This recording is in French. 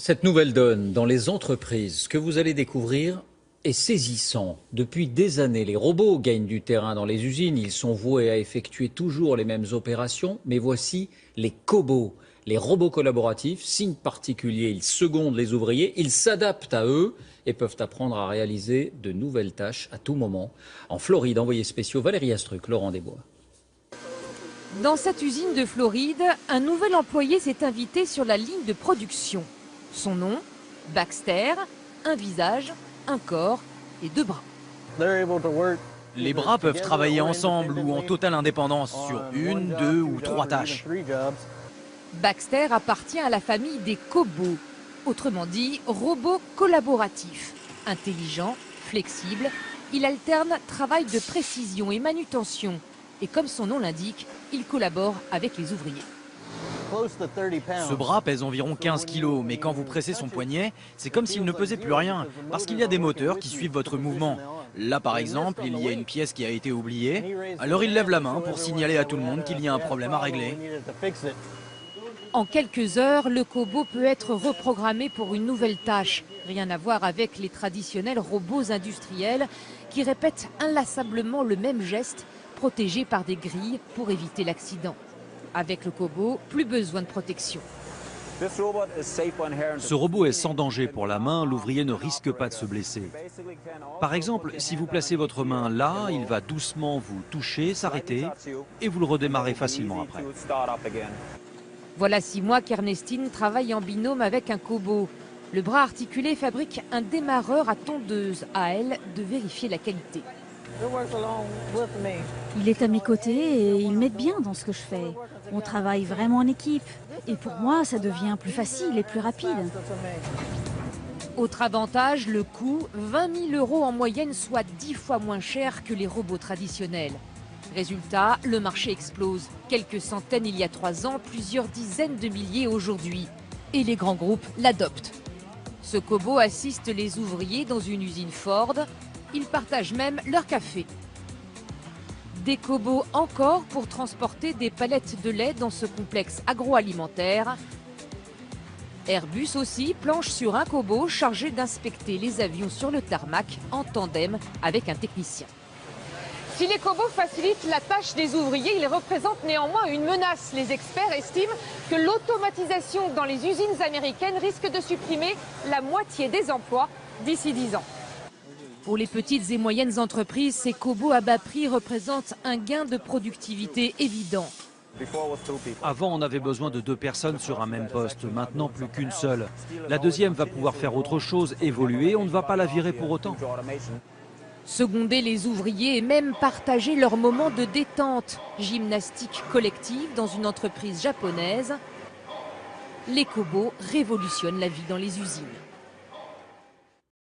Cette nouvelle donne dans les entreprises, ce que vous allez découvrir est saisissant. Depuis des années, les robots gagnent du terrain dans les usines. Ils sont voués à effectuer toujours les mêmes opérations. Mais voici les cobots, les robots collaboratifs, signe particulier. Ils secondent les ouvriers, ils s'adaptent à eux et peuvent apprendre à réaliser de nouvelles tâches à tout moment. En Floride, envoyés spéciaux Valérie Astruc, Laurent Desbois. Dans cette usine de Floride, un nouvel employé s'est invité sur la ligne de production. Son nom, Baxter, un visage, un corps et 2 bras. Les bras peuvent travailler ensemble ou en totale indépendance sur 1, 2 ou 3 tâches. Baxter appartient à la famille des cobots, autrement dit robots collaboratifs. Intelligent, flexible, il alterne travail de précision et manutention. Et comme son nom l'indique, il collabore avec les ouvriers. Ce bras pèse environ 15 kg, mais quand vous pressez son poignet, c'est comme s'il ne pesait plus rien, parce qu'il y a des moteurs qui suivent votre mouvement. Là par exemple, il y a une pièce qui a été oubliée, alors il lève la main pour signaler à tout le monde qu'il y a un problème à régler. En quelques heures, le cobot peut être reprogrammé pour une nouvelle tâche. Rien à voir avec les traditionnels robots industriels qui répètent inlassablement le même geste, protégés par des grilles pour éviter l'accident. Avec le cobot, plus besoin de protection. Ce robot est sans danger pour la main, l'ouvrier ne risque pas de se blesser. Par exemple, si vous placez votre main là, il va doucement vous toucher, s'arrêter et vous le redémarrez facilement après. Voilà 6 mois qu'Ernestine travaille en binôme avec un cobot. Le bras articulé fabrique un démarreur à tondeuse. À elle de vérifier la qualité. Il est à mes côtés et il m'aide bien dans ce que je fais. On travaille vraiment en équipe. Et pour moi, ça devient plus facile et plus rapide. Autre avantage, le coût, 20 000 € en moyenne, soit 10 fois moins cher que les robots traditionnels. Résultat, le marché explose. Quelques centaines il y a 3 ans, plusieurs dizaines de milliers aujourd'hui. Et les grands groupes l'adoptent. Ce cobot assiste les ouvriers dans une usine Ford. Ils partagent même leur café. Des cobots encore pour transporter des palettes de lait dans ce complexe agroalimentaire. Airbus aussi planche sur un cobot chargé d'inspecter les avions sur le tarmac en tandem avec un technicien. Si les cobots facilitent la tâche des ouvriers, ils représentent néanmoins une menace. Les experts estiment que l'automatisation dans les usines américaines risque de supprimer la moitié des emplois d'ici 10 ans. Pour les petites et moyennes entreprises, ces cobots à bas prix représentent un gain de productivité évident. Avant, on avait besoin de 2 personnes sur un même poste, maintenant plus qu'une seule. La deuxième va pouvoir faire autre chose, évoluer, on ne va pas la virer pour autant. Seconder les ouvriers et même partager leurs moments de détente. Gymnastique collective dans une entreprise japonaise. Les cobots révolutionnent la vie dans les usines.